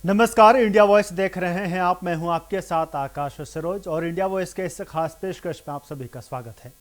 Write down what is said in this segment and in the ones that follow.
नमस्कार, India voice देख रहे हैं आप। मैं हूं आपके साथ आकाश सरोज और इंडिया वॉइस के इस खास पेशकश में आप सभी का स्वागत है।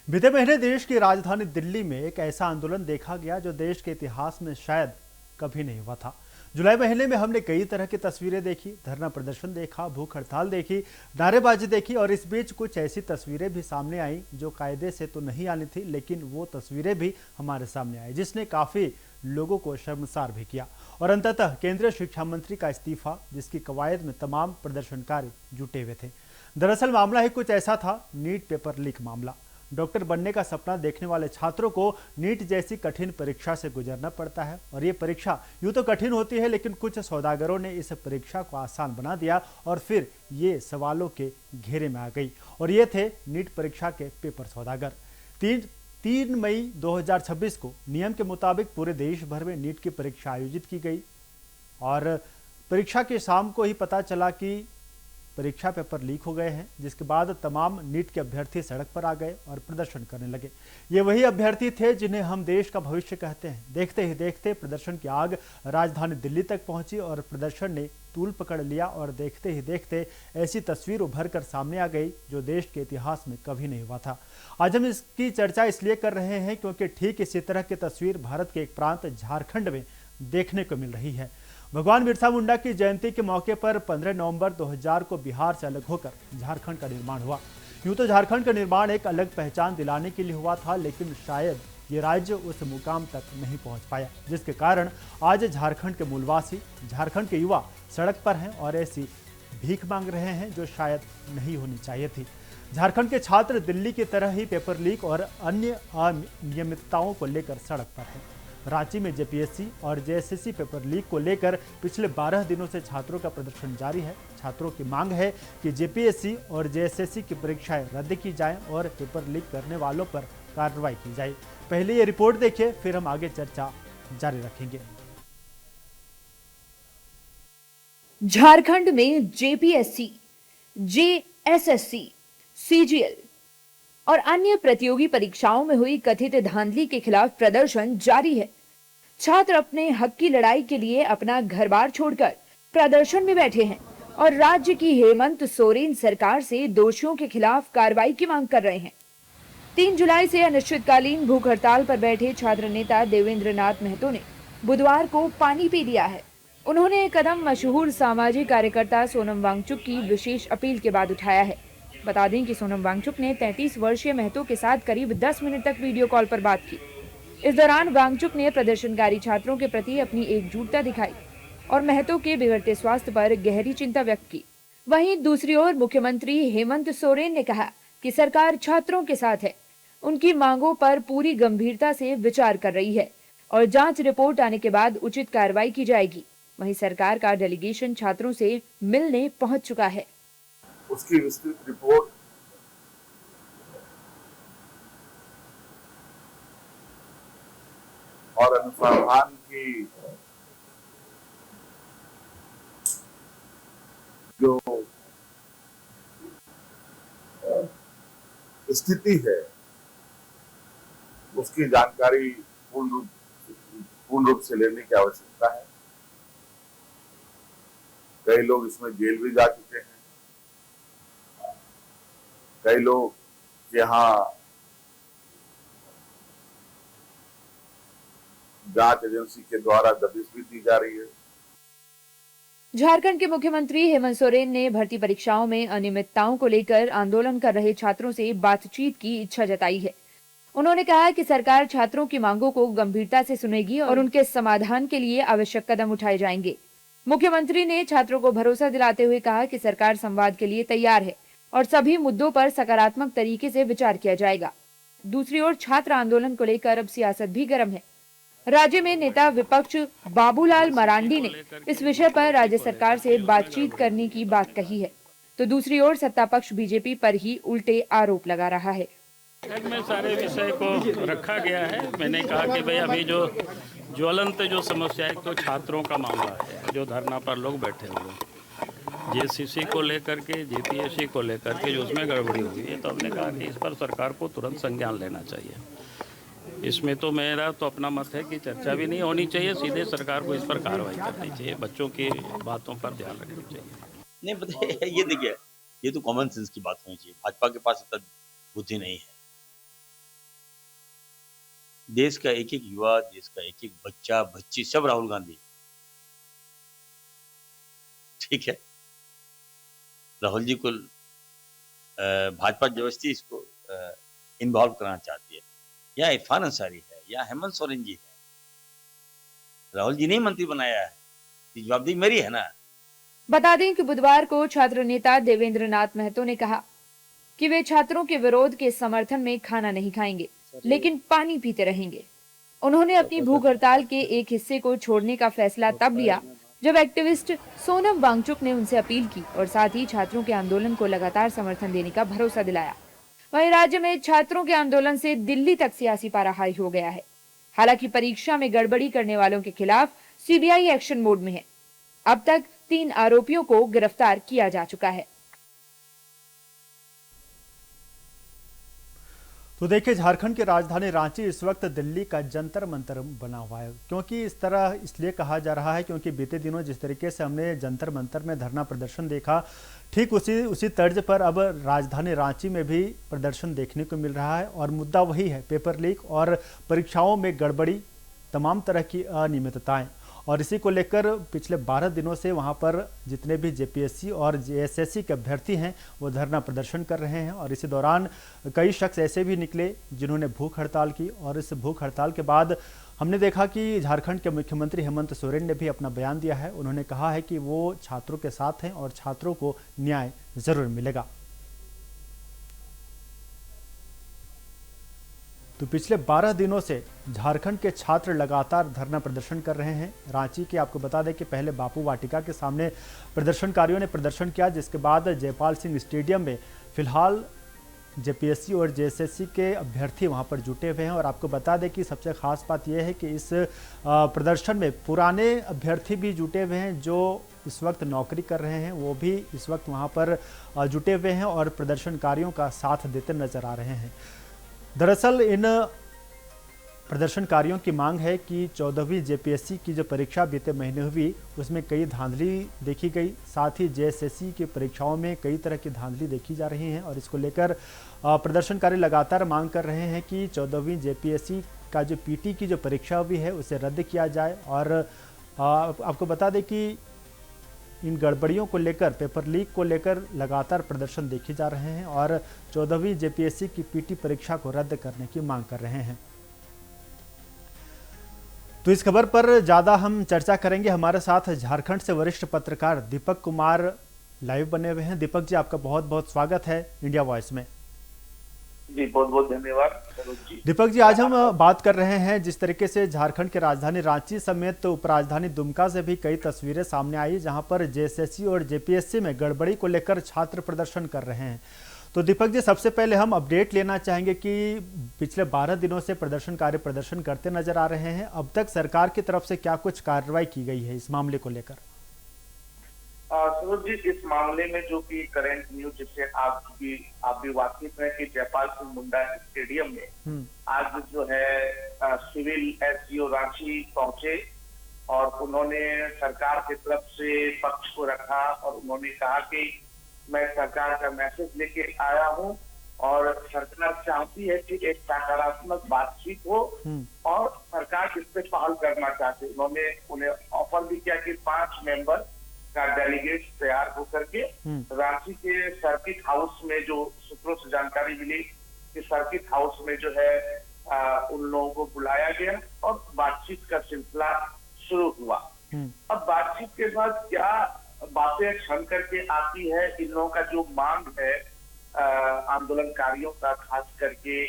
बीते महीने देश की राजधानी दिल्ली में एक ऐसा आंदोलन देखा गया जो देश के इतिहास में शायद कभी नहीं हुआ था। जुलाई महीने में हमने कई तरह की तस्वीरें देखी, धरना प्रदर्शन देखा, भूख हड़ताल देखी, नारेबाजी देखी और इस बीच कुछ ऐसी तस्वीरें भी सामने आई जो कायदे से तो नहीं आनी थी, लेकिन वो तस्वीरें भी हमारे सामने आई जिसने काफी लोगों को शर्मसार भी किया। और अंततः केंद्रीय शिक्षा मंत्री का इस्तीफा, जिसकी कवायद में तमाम प्रदर्शनकारी जुटे हुए थे। दरअसल मामला ही कुछ ऐसा था, नीट पेपर लीक मामला। डॉक्टर बनने का सपना देखने वाले छात्रों को नीट जैसी कठिन परीक्षा से गुजरना पड़ता है और ये परीक्षा यूं तो कठिन होती है, लेकिन कुछ सौदागरों ने इस परीक्षा को आसान बना दिया और फिर ये सवालों के घेरे में आ गई। और ये थे नीट परीक्षा के पेपर सौदागर। 3 मई 2026 को नियम के मुताबिक पूरे देश भर में नीट की परीक्षा आयोजित की गई और परीक्षा की शाम को ही पता चला कि परीक्षा पेपर लीक हो गए हैं, जिसके बाद तमाम नीट के अभ्यर्थी सड़क पर आ गए और प्रदर्शन करने लगे। ये वही अभ्यर्थी थे जिन्हें हम देश का भविष्य कहते हैं। देखते ही देखते प्रदर्शन की आग राजधानी दिल्ली तक पहुंची और प्रदर्शन ने तूल पकड़ लिया और देखते ही देखते ऐसी तस्वीर उभर कर सामने आ गई जो देश के इतिहास में कभी नहीं हुआ था। आज हम इसकी चर्चा इसलिए कर रहे हैं क्योंकि ठीक इसी तरह की तस्वीर भारत के एक प्रांत झारखंड में देखने को मिल रही है। भगवान बिरसा मुंडा की जयंती के मौके पर 15 नवंबर 2000 को बिहार से अलग होकर झारखंड का निर्माण हुआ। यूं तो झारखंड का निर्माण एक अलग पहचान दिलाने के लिए हुआ था, लेकिन शायद ये राज्य उस मुकाम तक नहीं पहुंच पाया, जिसके कारण आज झारखंड के मूलवासी, झारखंड के युवा सड़क पर हैं और ऐसी भीख मांग रहे हैं जो शायद नहीं होनी चाहिए थी। झारखंड के छात्र दिल्ली की तरह ही पेपर लीक और अन्य अनियमितताओं को लेकर सड़क पर हैं। रांची में जेपीएससी और जेएसएससी पेपर लीक को लेकर पिछले 12 दिनों से छात्रों का प्रदर्शन जारी है। छात्रों की मांग है कि जेपीएससी और जेएसएससी की परीक्षाएं रद्द की जाएं और पेपर लीक करने वालों पर कार्रवाई की जाए। पहले ये रिपोर्ट देखिए, फिर हम आगे चर्चा जारी रखेंगे। झारखंड में जेपीएससी, जेएसएससी, सीजीएल और अन्य प्रतियोगी परीक्षाओं में हुई कथित धांधली के खिलाफ प्रदर्शन जारी है। छात्र अपने हक की लड़ाई के लिए अपना घर-बार छोड़कर प्रदर्शन में बैठे हैं और राज्य की हेमंत सोरेन सरकार से दोषियों के खिलाफ कार्रवाई की मांग कर रहे हैं। 3 जुलाई से अनिश्चितकालीन भूख हड़ताल पर बैठे छात्र नेता देवेंद्र नाथ महतो ने बुधवार को पानी पी लिया है। उन्होंने एक कदम मशहूर सामाजिक कार्यकर्ता सोनम वांगचुक की विशेष अपील के बाद उठाया है। बता दें कि सोनम वांगचुक ने 33 वर्षीय महतो के साथ करीब 10 मिनट तक वीडियो कॉल पर बात की। इस दौरान वांगचुक ने प्रदर्शनकारी छात्रों के प्रति अपनी एकजुटता दिखाई और महतो के बिगड़ते स्वास्थ्य पर गहरी चिंता व्यक्त की। वहीं दूसरी ओर मुख्यमंत्री हेमंत सोरेन ने कहा कि सरकार छात्रों के साथ है, उनकी मांगों पर पूरी गंभीरता से विचार कर रही है और जांच रिपोर्ट आने के बाद उचित कार्रवाई की जाएगी। वहीं सरकार का डेलीगेशन छात्रों से मिलने पहुंच चुका है। उसकी विस्तृत रिपोर्ट और अनुसंधान की जो स्थिति है उसकी जानकारी पूर्ण रूप से लेने की आवश्यकता है। कई लोग इसमें जेल भी जा चुके हैं, कई लोग यहाँ जांच एजेंसी के द्वारा दबिश भी दी जा रही है। झारखंड के मुख्यमंत्री हेमंत सोरेन ने भर्ती परीक्षाओं में अनियमितताओं को लेकर आंदोलन कर रहे छात्रों से बातचीत की इच्छा जताई है। उन्होंने कहा कि सरकार छात्रों की मांगों को गंभीरता से सुनेगी और उनके समाधान के लिए आवश्यक कदम उठाए जाएंगे। मुख्यमंत्री ने छात्रों को भरोसा दिलाते हुए कहा कि सरकार संवाद के लिए तैयार है और सभी मुद्दों पर सकारात्मक तरीके से विचार किया जाएगा। दूसरी ओर छात्र आंदोलन को लेकर अब सियासत भी गर्म है। राज्य में नेता विपक्ष बाबूलाल मरांडी ने इस विषय पर राज्य सरकार से बातचीत करने की बात कही है, तो दूसरी ओर सत्ता पक्ष बीजेपी पर ही उल्टे आरोप लगा रहा है। में सारे विषय को रखा गया है। मैंने कहा कि भाई अभी जो ज्वलंत जो समस्या है तो छात्रों का मामला है, जो धरना पर लोग बैठे हुए, जेसीसी को लेकर के, जेपीएससी को लेकर के जो उसमें गड़बड़ी हुई है, तो हमने कहा कि इस पर सरकार को तुरंत संज्ञान लेना चाहिए। इसमें तो मेरा तो अपना मत है कि चर्चा भी नहीं होनी चाहिए, सीधे सरकार को इस पर कार्रवाई करनी चाहिए, बच्चों की बातों पर ध्यान रखनी चाहिए। नहीं बताइए, ये देखिए, ये तो कॉमन सेंस की बात होनी चाहिए। भाजपा के पास इतना बुद्धि नहीं है। देश का एक एक युवा, देश का एक एक बच्चा बच्ची सब राहुल गांधी, ठीक है। राहुल जी को भाजपा जबरदस्ती इसको इन्वॉल्व कराना चाहती है। या इरफान अंसारी है या हेमंत सोरेन जी है, राहुल जी ने मंत्री बनाया है, जवाबदेही मेरी है ना। बता दें कि बुधवार को छात्र नेता देवेंद्र नाथ महतो ने कहा कि वे छात्रों के विरोध के समर्थन में खाना नहीं खाएंगे, लेकिन पानी पीते रहेंगे। उन्होंने अपनी भूख हड़ताल के एक हिस्से को छोड़ने का फैसला तब लिया जब एक्टिविस्ट सोनम वांगचुक ने उनसे अपील की और साथ ही छात्रों के आंदोलन को लगातार समर्थन देने का भरोसा दिलाया। वहीं राज्य में छात्रों के आंदोलन से दिल्ली तक सियासी पारा हाई हो गया है। हालांकि परीक्षा में गड़बड़ी करने वालों के खिलाफ सीबीआई एक्शन मोड में है। अब तक 3 आरोपियों को गिरफ्तार किया जा चुका है। तो देखिए, झारखंड की राजधानी रांची इस वक्त दिल्ली का जंतर मंतर बना हुआ है। क्योंकि इस तरह इसलिए कहा जा रहा है क्योंकि बीते दिनों जिस तरीके से हमने जंतर मंतर में धरना प्रदर्शन देखा, ठीक उसी तर्ज पर अब राजधानी रांची में भी प्रदर्शन देखने को मिल रहा है। और मुद्दा वही है, पेपर लीक और परीक्षाओं में गड़बड़ी, तमाम तरह की अनियमितताएं। और इसी को लेकर पिछले 12 दिनों से वहां पर जितने भी जेपीएससी और जेएसएससी के अभ्यर्थी हैं वो धरना प्रदर्शन कर रहे हैं। और इसी दौरान कई शख्स ऐसे भी निकले जिन्होंने भूख हड़ताल की। और इस भूख हड़ताल के बाद हमने देखा कि झारखंड के मुख्यमंत्री हेमंत सोरेन ने भी अपना बयान दिया है। उन्होंने कहा है कि वो छात्रों के साथ हैं और छात्रों को न्याय जरूर मिलेगा। तो पिछले 12 दिनों से झारखंड के छात्र लगातार धरना प्रदर्शन कर रहे हैं। रांची के आपको बता दें कि पहले बापू वाटिका के सामने प्रदर्शनकारियों ने प्रदर्शन किया, जिसके बाद जयपाल सिंह स्टेडियम में फिलहाल जेपीएससी और जेएसएससी के अभ्यर्थी वहां पर जुटे हुए हैं। और आपको बता दें कि सबसे खास बात यह है कि इस प्रदर्शन में पुराने अभ्यर्थी भी जुटे हुए हैं जो इस वक्त नौकरी कर रहे हैं, वो भी इस वक्त वहां पर जुटे हुए हैं और प्रदर्शनकारियों का साथ देते नजर आ रहे हैं। दरअसल इन प्रदर्शनकारियों की मांग है कि 14वीं जेपीएससी की जो परीक्षा बीते महीने हुई उसमें कई धांधली देखी गई। साथ ही जेएसएससी की परीक्षाओं में कई तरह की धांधली देखी जा रही हैं। और इसको लेकर प्रदर्शनकारी लगातार मांग कर रहे हैं कि 14वीं जेपीएससी का जो पीटी की जो परीक्षा हुई है उसे रद्द किया जाए। और आपको बता दें कि इन गड़बड़ियों को लेकर, पेपर लीक को लेकर लगातार प्रदर्शन देखे जा रहे हैं और 14वीं जेपीएससी की पीटी परीक्षा को रद्द करने की मांग कर रहे हैं। तो इस खबर पर ज्यादा हम चर्चा करेंगे। हमारे साथ झारखंड से वरिष्ठ पत्रकार दीपक कुमार लाइव बने हुए हैं। दीपक जी, आपका बहुत बहुत स्वागत है इंडिया वॉइस में। जी बहुत बहुत धन्यवाद जी। दीपक जी, आज हम बात कर रहे हैं जिस तरीके से झारखंड के राजधानी रांची समेत उपराजधानी दुमका से भी कई तस्वीरें सामने आई जहां पर जेएसएससी और जेपीएससी में गड़बड़ी को लेकर छात्र प्रदर्शन कर रहे हैं। तो दीपक जी, सबसे पहले हम अपडेट लेना चाहेंगे कि पिछले 12 दिनों से प्रदर्शनकारी प्रदर्शन करते नजर आ रहे हैं। अब तक सरकार की तरफ से क्या कुछ कार्रवाई की गई है इस मामले को लेकर? सरोज जी, इस मामले में जो कि करंट न्यूज जिससे आप भी वाकिफ है कि जयपाल सिंह मुंडा स्टेडियम में आज जो है सिविल एसडीओ रांची पहुंचे और उन्होंने सरकार की तरफ से पक्ष को रखा और उन्होंने कहा कि मैं सरकार का मैसेज लेके आया हूं और सरकार चाहती है कि एक सकारात्मक बातचीत हो और सरकार इस पे पहल करना चाहती है। उन्होंने उन्हें ऑफर भी किया कि 5 मेंबर का डेलीगेट तैयार होकर के रांची के सर्किट हाउस में, जो सूत्रों से जानकारी मिली कि सर्किट हाउस में जो है उन लोगों को बुलाया गया और बातचीत का सिलसिला शुरू हुआ। अब बातचीत के बाद क्या बातें छन करके आती है, इन लोगों का जो मांग है आंदोलनकारियों का खास करके,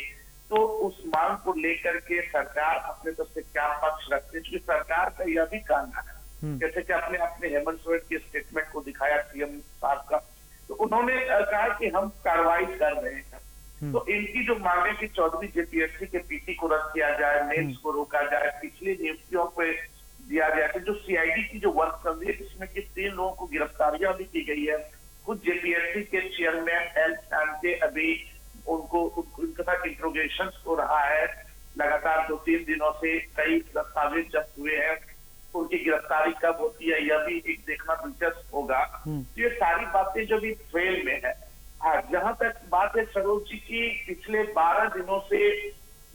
तो उस मांग को लेकर के सरकार अपने तरफ से क्या पक्ष रखती है, क्योंकि सरकार का यह भी कहना है, जैसे कि अपने हेमंत सोरेन के स्टेटमेंट को दिखाया सीएम साहब का, तो उन्होंने कहा कि हम कार्रवाई कर रहे हैं। तो इनकी जो मांग है कि 14वीं जेपीएससी के पीटी को रद्द किया जाए, मेंस को रोका जाए, पिछली नियुक्तियों पे दिया गया है, जो सीआईडी की जो वर्क चल रही है जिसमें कि 3 लोगों को गिरफ्तारियां भी की गई है। खुद जेपीएससी के चेयरमैन एल के अभी उनका इंट्रोगेशन हो रहा है, लगातार 2-3 दिनों से कई दस्तावेज जब्त हुए हैं, उनकी गिरफ्तारी कब होती है यह भी एक देखना दिलचस्प होगा। तो ये सारी बातें जो भी ट्रेल में है। जहां तक बात है सरोज जी की, पिछले 12 दिनों से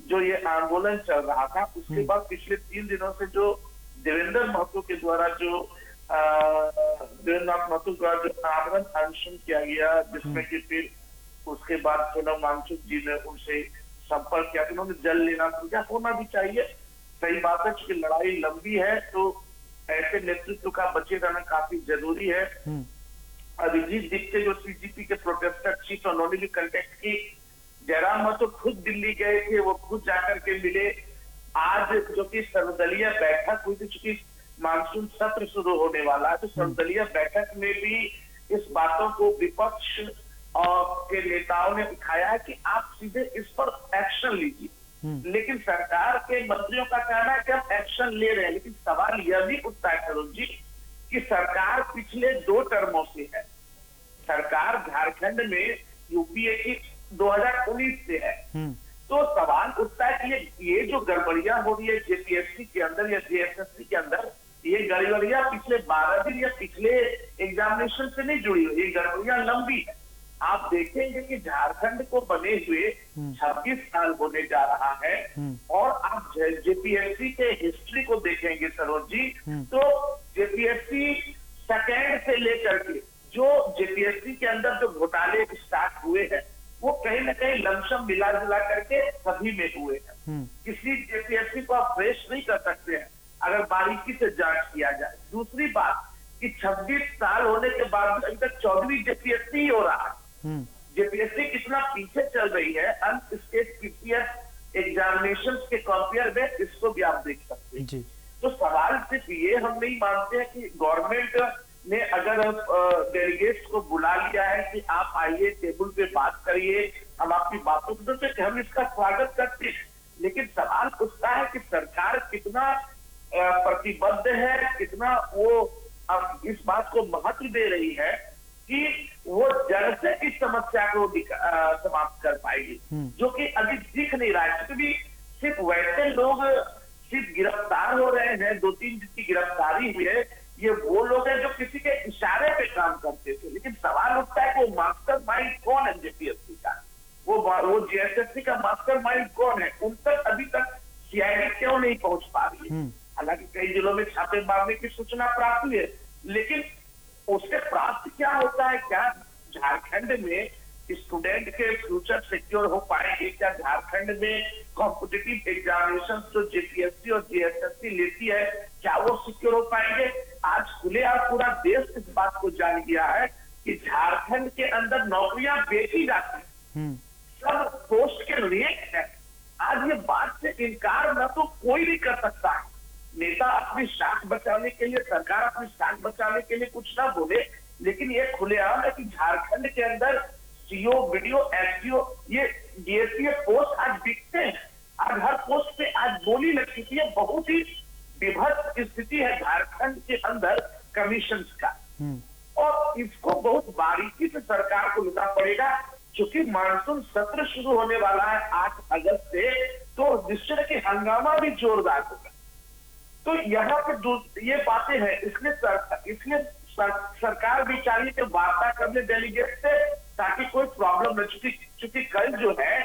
जो ये आंदोलन चल रहा था, उसके बाद पिछले 3 दिनों से जो देवेंद्र महतो के द्वारा जो देवेंद्र महतो द्वारा जो आमरण अनशन किया गया, जिसमें कि फिर उसके बाद सोनम वांगचुक जी ने उनसे संपर्क किया, उन्होंने जल लेना पूछा, होना भी चाहिए। सही बात है कि लड़ाई लंबी है, तो ऐसे नेतृत्व का बचे रहना काफी जरूरी है। अभिजीत दीक्षित जो सीजीपी के प्रोटेस्टर चीफ, उन्होंने भी कंटेक्ट की। जयराम महतो खुद दिल्ली गए थे, वो खुद जाकर के मिले। आज जो कि सर्वदलीय बैठक हुई थी, चूंकि मानसून सत्र शुरू होने वाला है, तो सर्वदलीय बैठक में भी इस बातों को विपक्ष और के नेताओं ने उठाया कि आप सीधे इस पर एक्शन लीजिए। लेकिन सरकार के मंत्रियों का कहना है कि हम एक्शन ले रहे हैं, लेकिन सवाल यह भी उठता है सरोज जी कि सरकार पिछले 2 टर्मों से है। सरकार झारखंड में यूपीए की 2019 से है। तो सवाल उठता है कि ये जो गड़बड़ियां हो रही है जेपीएससी के अंदर या जेएसएससी के अंदर, ये गड़बड़ियां पिछले 12 दिन या पिछले एग्जामिनेशन से नहीं जुड़ी हुई, ये गड़बड़ियां लंबी है। आप देखेंगे कि झारखंड को बने हुए 26 साल होने जा रहा है, और आप जेपीएससी के हिस्ट्री को देखेंगे सरोज जी, तो जेपीएससी सेकेंड से लेकर के जो जेपीएससी के अंदर जो घोटाले स्टार्ट हुए हैं, वो कहीं ना कहीं लमसम मिला जुला करके सभी में हुए हैं। किसी जेपीएससी को आप फ्रेश नहीं कर सकते हैं अगर बारीकी से जांच किया जाए। दूसरी बात कि 26 साल होने के बाद अभी तक 14वीं जेपीएससी हो रहा है। जेपीएससी कितना पीछे चल रही है अन स्टेट पीसीएस एग्जामिनेशन के कंपेयर में, इसको भी आप देख सकते हैं। तो सवाल सिर्फ ये हम नहीं मानते हैं कि गवर्नमेंट ने अगर डेलीगेट्स को बुला लिया है कि आप आइए टेबल पे बात करिए, हम आपकी बातों को सुनते हैं, हम इसका स्वागत करते हैं। लेकिन सवाल उठता है कि सरकार कितना प्रतिबद्ध है, कितना वो अब इस बात को महत्व दे रही है कि वो जड़ से इस समस्या को समाप्त कर पाएगी, जो कि अभी दिख नहीं रहा है। क्योंकि सिर्फ वैसे लोग सिर्फ गिरफ्तार हो रहे हैं, 2-3 जिनकी गिरफ्तारी हुई है, ये वो लोग हैं जो किसी के इशारे पे काम करते थे। लेकिन सवाल उठता है कि वो मास्टर माइंड कौन है जेपीएससी का, वो जेएसएससी का मास्टर माइंड कौन है, उन तक अभी तक सीआईडी क्यों नहीं पहुंच पा रही है। हालांकि कई जिलों में छापे मारने की सूचना प्राप्त हुई है, लेकिन उससे प्राप्त क्या होता है? क्या झारखंड में स्टूडेंट के फ्यूचर सिक्योर हो पाएंगे? क्या झारखंड में कॉम्पिटिटिव एग्जामिनेशन जो जेपीएससी और जेएसएससी लेती है, क्या वो सिक्योर हो पाएंगे? आज खुलेआम पूरा देश इस बात को जान गया है कि झारखंड के अंदर नौकरियां बेची जाती हैं, सब पोस्ट के रेट है। आज ये बात से इनकार न तो कोई भी कर सकता है। नेता अपनी शाख बचाने के लिए, सरकार अपनी शाख बचाने के लिए कुछ ना बोले, लेकिन ये खुलेआम है कि झारखंड के अंदर सीओ, वीडियो, एसडीओ, ये डीएसपी पोस्ट आज बिकते हैं। आज हर पोस्ट पे आज बोली लग चुकी है। बहुत ही विभत्स स्थिति है झारखंड के अंदर कमीशन का, और इसको बहुत बारीकी से सरकार को लेना पड़ेगा। क्योंकि मानसून सत्र शुरू होने वाला है 8 अगस्त से, तो निश्चित कि हंगामा भी जोरदार होगा। तो यहाँ पे ये बातें हैं, इसलिए सरकार भी चाहिए कि वार्ता कर ले डेलीगेट से, ताकि कोई प्रॉब्लम न। चूंकि कल जो है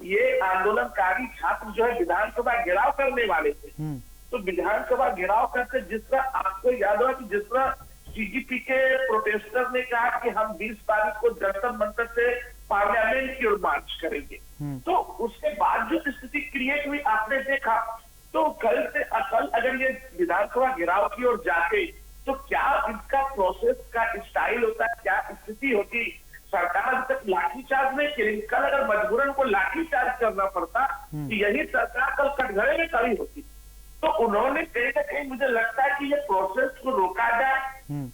ये आंदोलनकारी छात्र जो है विधानसभा घेराव करने वाले थे, तो विधानसभा घेराव करते जिस तरह आपको याद होगा कि जिस तरह सीजीपी के प्रोटेस्टर ने कहा कि हम 20 तारीख को जंतर मंतर से पार्लियामेंट की ओर मार्च करेंगे, तो उसके बाद जो स्थिति क्रिएट हुई आपने देखा। तो कल अगर ये विधानसभा घेराव की ओर जाते, तो क्या इसका प्रोसेस का स्टाइल होता है, क्या स्थिति होती? सरकार अभी तक लाठीचार्ज नहीं करी। कल अगर मजबूरन को लाठीचार्ज करना पड़ता, तो यही सरकार कल कटघरे में खड़ी होती। तो उन्होंने कहीं ना कहीं, मुझे लगता है कि ये प्रोसेस को रोका जाए,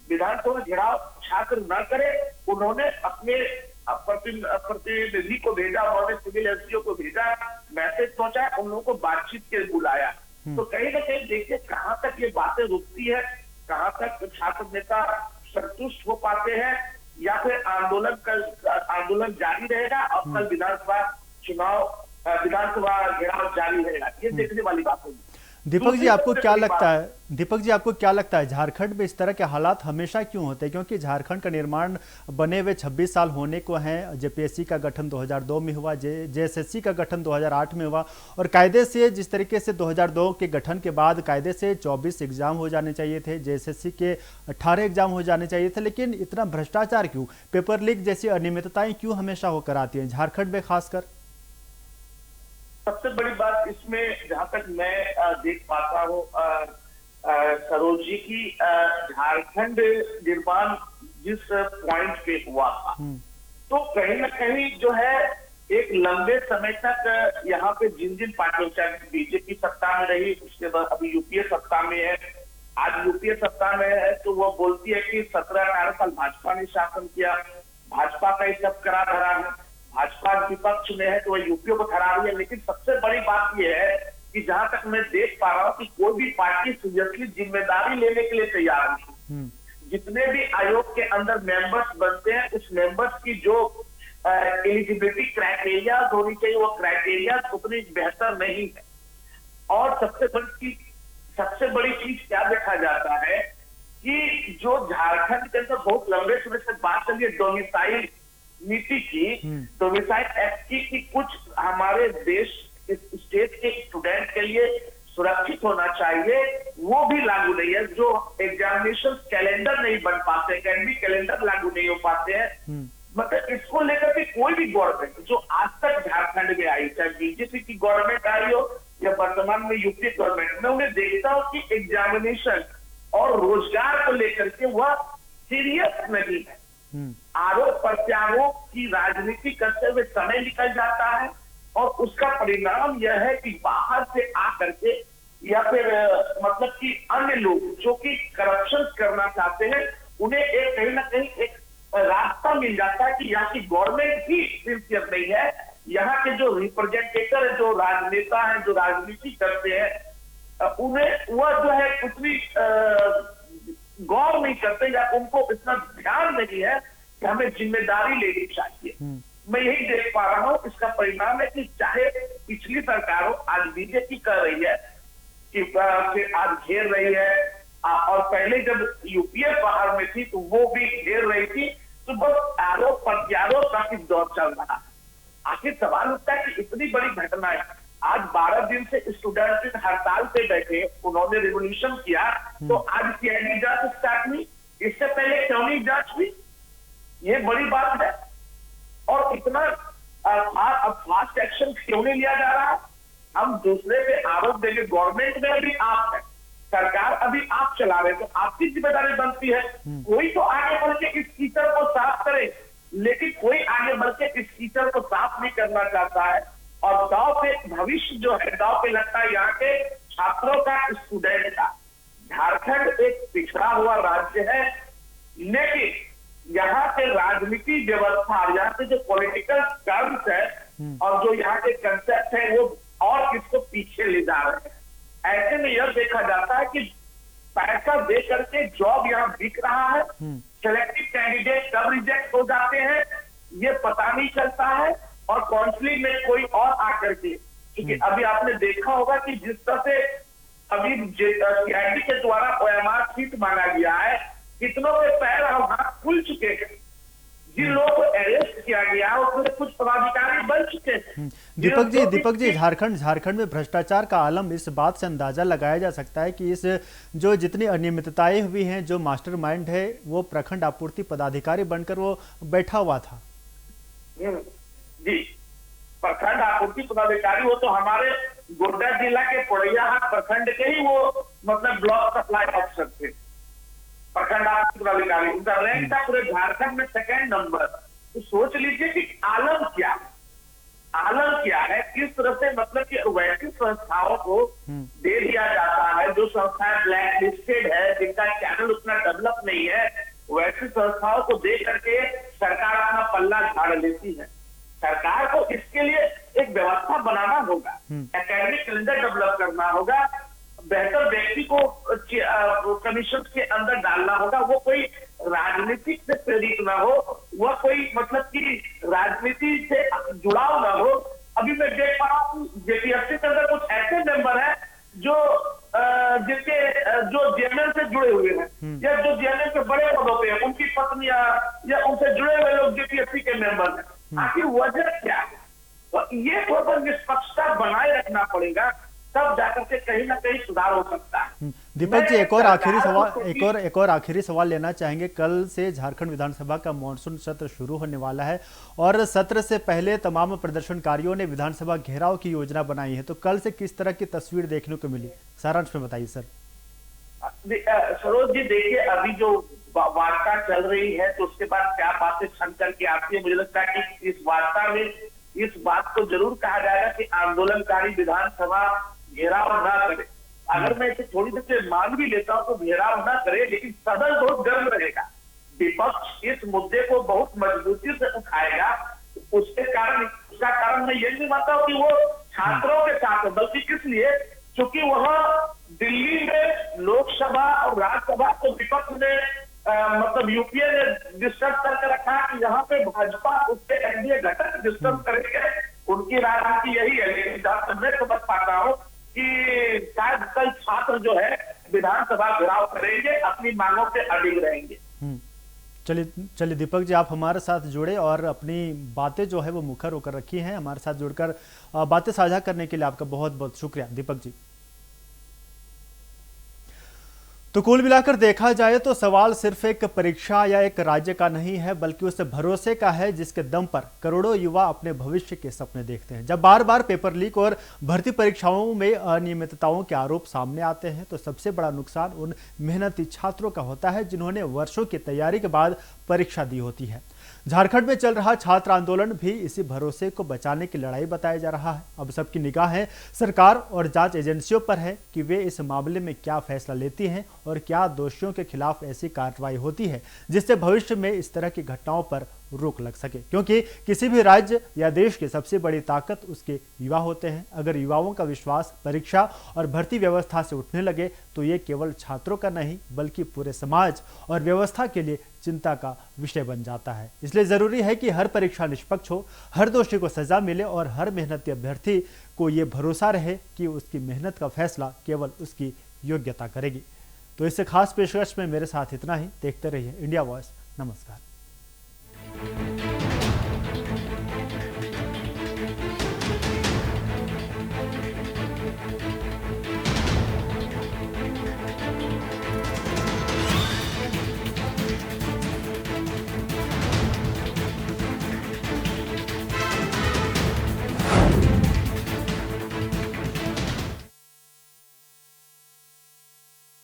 विधानसभा घेराव छात्र न करे। उन्होंने अपने प्रतिनिधि को भेजा, उन्होंने सिविल एसडीओ को भेजा, मैसेज पहुंचा, उन लोगों को बातचीत के बुलाया। तो कहीं ना कहीं देखिए कहां तक ये बातें रुकती है, कहां तक छात्र नेता संतुष्ट हो पाते हैं, या फिर आंदोलन जारी रहेगा और कल विधानसभा चुनाव विधानसभा घेराव जारी रहेगा, ये देखने वाली बात होगी। दीपक जी आपको क्या लगता है, दीपक जी आपको क्या लगता है झारखंड में इस तरह के हालात हमेशा क्यों होते हैं? क्योंकि झारखंड का निर्माण बने हुए 26 साल होने को हैं। जेपीएससी का गठन 2002 में हुआ, जेएसएससी का गठन 2008 में हुआ, और कायदे से जिस तरीके से 2002 के गठन के बाद कायदे से 24 एग्जाम हो जाने चाहिए थे, जेएसएससी के 18 एग्जाम हो जाने चाहिए थे, लेकिन इतना भ्रष्टाचार क्यों, पेपर लीक जैसी अनियमितताएं क्यों हमेशा होकर आती हैं झारखंड में खासकर? सबसे बड़ी बात इसमें जहां तक मैं देख पाता हूँ सरोज जी की, झारखंड निर्माण जिस पॉइंट पे हुआ था, तो कहीं ना कहीं जो है एक लंबे समय तक यहाँ पे जिन जिन पार्टियों, चाहे बीजेपी सत्ता में रही, उसके बाद अभी यूपीए सत्ता में है, आज यूपीए सत्ता में है, तो वो बोलती है कि 17-18 साल भाजपा ने शासन किया, भाजपा का ये सब करा धरा है, भाजपा विपक्ष में है तो वह यूपीओ को हरा रही है। लेकिन सबसे बड़ी बात यह है कि जहां तक मैं देख पा रहा हूं कि कोई भी पार्टी सीरियसली जिम्मेदारी लेने के लिए तैयार नहीं। जितने भी आयोग के अंदर मेंबर्स बनते हैं, उस मेंबर्स की जो एलिजिबिलिटी क्राइटेरिया होनी चाहिए, वो क्राइटेरिया उतनी बेहतर नहीं है। और सबसे बड़ी चीज क्या देखा जाता है कि जो झारखंड के अंदर बहुत लंबे समय से बात चली है डोमिसाइल नीति की, डोमिसाइल एक्ट की, कि कुछ हमारे देश स्टेट के स्टूडेंट के लिए सुरक्षित होना चाहिए, वो भी लागू नहीं है। जो एग्जामिनेशन कैलेंडर नहीं बन पाते, एकेडमिक कैलेंडर लागू नहीं हो पाते हैं, मतलब इसको लेकर के कोई भी गवर्नमेंट जो आज तक झारखंड में आई, चाहे बीजेपी की गवर्नमेंट आई हो या वर्तमान में यूपी गवर्नमेंट, मैं उन्हें देखता हूँ कि एग्जामिनेशन और रोजगार को लेकर के वह सीरियस नहीं है। आरोप प्रत्यारोप की राजनीति करते हुए समय निकल जाता है, और उसका परिणाम यह है कि बाहर से आकर के या फिर मतलब कि अन्य लोग जो कि करप्शन करना चाहते हैं, उन्हें एक कहीं ना कहीं एक रास्ता मिल जाता है कि यहाँ की गवर्नमेंट भी सिंसियर नहीं है, यहाँ के जो रिप्रेजेंटेटिव है, जो राजनेता हैं, जो राजनीति करते हैं, उन्हें वह जो है कुछ भी गौर नहीं करते या उनको इतना ध्यान नहीं है कि हमें जिम्मेदारी लेनी चाहिए। मैं यही देख पा रहा हूं, इसका परिणाम है कि चाहे पिछली सरकारों, आज बीजेपी कर रही है कि फिर आज घेर रही है, और पहले जब यूपीए बाहर में थी तो वो भी घेर रही थी, तो बस आरोप प्रत्यारोप का दौर चल रहा है। आखिर सवाल उठता है कि इतनी बड़ी घटना है, आज 12 दिन से स्टूडेंट हड़ताल पे बैठे, उन्होंने रिवोल्यूशन किया, तो आज सीआईडी जांच स्टार्ट हुई, इससे पहले क्यों नहीं जांच हुई? ये बड़ी बात है। और इतना अब फास्ट एक्शन क्यों नहीं लिया जा रहा? हम दूसरे पे आरोप देंगे, गवर्नमेंट में अभी आप है, सरकार अभी आप चला रहे, तो आपकी जिम्मेदारी बनती है कोई तो आगे बढ़ के इस कीचड़ को साफ करे, लेकिन कोई आगे बढ़ के इस कीचड़ को साफ नहीं करना चाहता है। और गांव पे भविष्य जो है, गांव पे लगता है यहाँ के छात्रों का, स्टूडेंट का। झारखंड एक पिछड़ा हुआ राज्य है, लेकिन यहाँ के राजनीति व्यवस्था, यहाँ के जो पॉलिटिकल टर्म्स है और जो यहाँ के कंसेप्ट है, वो और इसको पीछे ले जा रहे हैं। ऐसे में यह देखा जाता है कि पैसा दे करके जॉब यहाँ बिक रहा है, सिलेक्टिव कैंडिडेट कब रिजेक्ट हो जाते हैं ये पता नहीं चलता है, और काउंसलिंग में कोई और आकर के, क्योंकि अभी आपने देखा होगा कि जिस तरह से अभी सीआईडी के द्वारा ओएमआर सीट मांगा गया है, कितनों के पैर और हाथ खुल चुके हैं। जिन लोगों को अरेस्ट किया गया उसमें कुछ पदाधिकारी बन चुके हैं। दीपक जी झारखंड में भ्रष्टाचार का आलम इस बात से अंदाजा लगाया जा सकता है कि इस जो जितनी अनियमितताएं हुई हैं, जो मास्टरमाइंड है वो प्रखंड आपूर्ति पदाधिकारी बनकर वो बैठा हुआ था। जी, प्रखंड आपूर्ति पदाधिकारी वो तो हमारे गोड्डा जिला के पोड़ैयाहाट प्रखंड के ही वो मतलब ब्लॉक सप्लाई ऑफिसर थे, प्रखंड आपूर्ति पदाधिकारी। उनका रैंक था पूरे झारखंड में 2nd नंबर। तो सोच लीजिए कि आलम क्या है, किस तरह से मतलब कि वैसी संस्थाओं को दे दिया जाता है, जो संस्थाएं ब्लैक लिस्टेड है, जिनका चैनल उतना डेवलप नहीं है, वैसी संस्थाओं को दे करके सरकार अपना पल्ला झाड़ लेती है। सरकार को इसके लिए एक व्यवस्था बनाना होगा, एकेडमिक कैलेंडर डेवलप करना होगा, बेहतर व्यक्ति को कमीशन के अंदर डालना होगा, वो कोई राजनीतिक से प्रेरित ना हो, वह कोई मतलब कि राजनीति से जुड़ाव ना हो, अभी मैं देख पा रहा हूँ जेपीएससी के अंदर कुछ ऐसे मेंबर हैं जो जिनके जो जेएमएम से जुड़े हुए हैं या जो जेएमएम के बड़े पदों पे हैं, उनकी पत्नियां या उनसे जुड़े हुए लोग जेपीएससी के मेंबर हैं। आखिर वजह क्या है? तो ये थोड़ा निष्पक्षता बनाए रखना पड़ेगा, तब जाकर के कहीं ना कहीं सुधार हो सकता है। दीपक जी, एक और आखिरी सवाल लेना चाहेंगे। कल से झारखंड विधानसभा का मॉनसून सत्र शुरू होने वाला है और सत्र से पहले तमाम प्रदर्शनकारियों ने विधानसभा घेराव की योजना बनाई है, तो कल से किस तरह की तस्वीर देखने को मिली, सारांश में बताइए सर। सरोज जी, देखिए अभी जो वार्ता चल रही है तो उसके बाद क्या बातें छन करके आती है, मुझे लगता है कि इस वार्ता में इस बात को जरूर कहा जाएगा कि आंदोलनकारी विधानसभा घेराव ना करे। अगर मैं इसे थोड़ी देर से मान भी लेता हूं तो घेराव ना करे, लेकिन सदन बहुत गर्म रहेगा। विपक्ष इस मुद्दे को बहुत मजबूती से उठाएगा। उसका कारण मैं ये नहीं मानता हूं कि वो छात्रों के साथ है, बल्कि किस लिए, क्योंकि वह दिल्ली में लोकसभा और राज्यसभा को विपक्ष ने मतलब यूपीए ने डिस्टर्ब करके रखा कि यहाँ पे भाजपा उसके एनडीए घटक डिस्टर्ब करेंगे। उनकी राजनीति यही है। लेकिन जहां तक मैं समझ पाता हूँ कि शायद कल छात्र जो है विधानसभा घेराव करेंगे, अपनी मांगों पे अडिग रहेंगे। चलिए दीपक जी, आप हमारे साथ जुड़े और अपनी बातें जो है वो मुखर होकर रखी हैं। हमारे साथ जुड़कर बातें साझा करने के लिए आपका बहुत बहुत शुक्रिया दीपक जी। तो कुल मिलाकर देखा जाए तो सवाल सिर्फ एक परीक्षा या एक राज्य का नहीं है, बल्कि उस भरोसे का है जिसके दम पर करोड़ों युवा अपने भविष्य के सपने देखते हैं। जब बार बार पेपर लीक और भर्ती परीक्षाओं में अनियमितताओं के आरोप सामने आते हैं तो सबसे बड़ा नुकसान उन मेहनती छात्रों का होता है जिन्होंने वर्षों की तैयारी के बाद परीक्षा दी होती है। झारखंड में चल रहा छात्र आंदोलन भी इसी भरोसे को बचाने की लड़ाई बताया जा रहा है। अब सबकी निगाहें सरकार और जांच एजेंसियों पर है कि वे इस मामले में क्या फैसला लेती हैं और क्या दोषियों के खिलाफ ऐसी कार्रवाई होती है जिससे भविष्य में इस तरह की घटनाओं पर रोक लग सके, क्योंकि किसी भी राज्य या देश की सबसे बड़ी ताकत उसके युवा होते हैं। अगर युवाओं का विश्वास परीक्षा और भर्ती व्यवस्था से उठने लगे तो ये केवल छात्रों का नहीं बल्कि पूरे समाज और व्यवस्था के लिए चिंता का विषय बन जाता है। इसलिए जरूरी है कि हर परीक्षा निष्पक्ष हो, हर दोषी को सजा मिले और हर मेहनती अभ्यर्थी को ये भरोसा रहे कि उसकी मेहनत का फैसला केवल उसकी योग्यता करेगी। तो इससे खास पेशकश में मेरे साथ इतना ही। देखते रहिए इंडिया वॉइस। नमस्कार।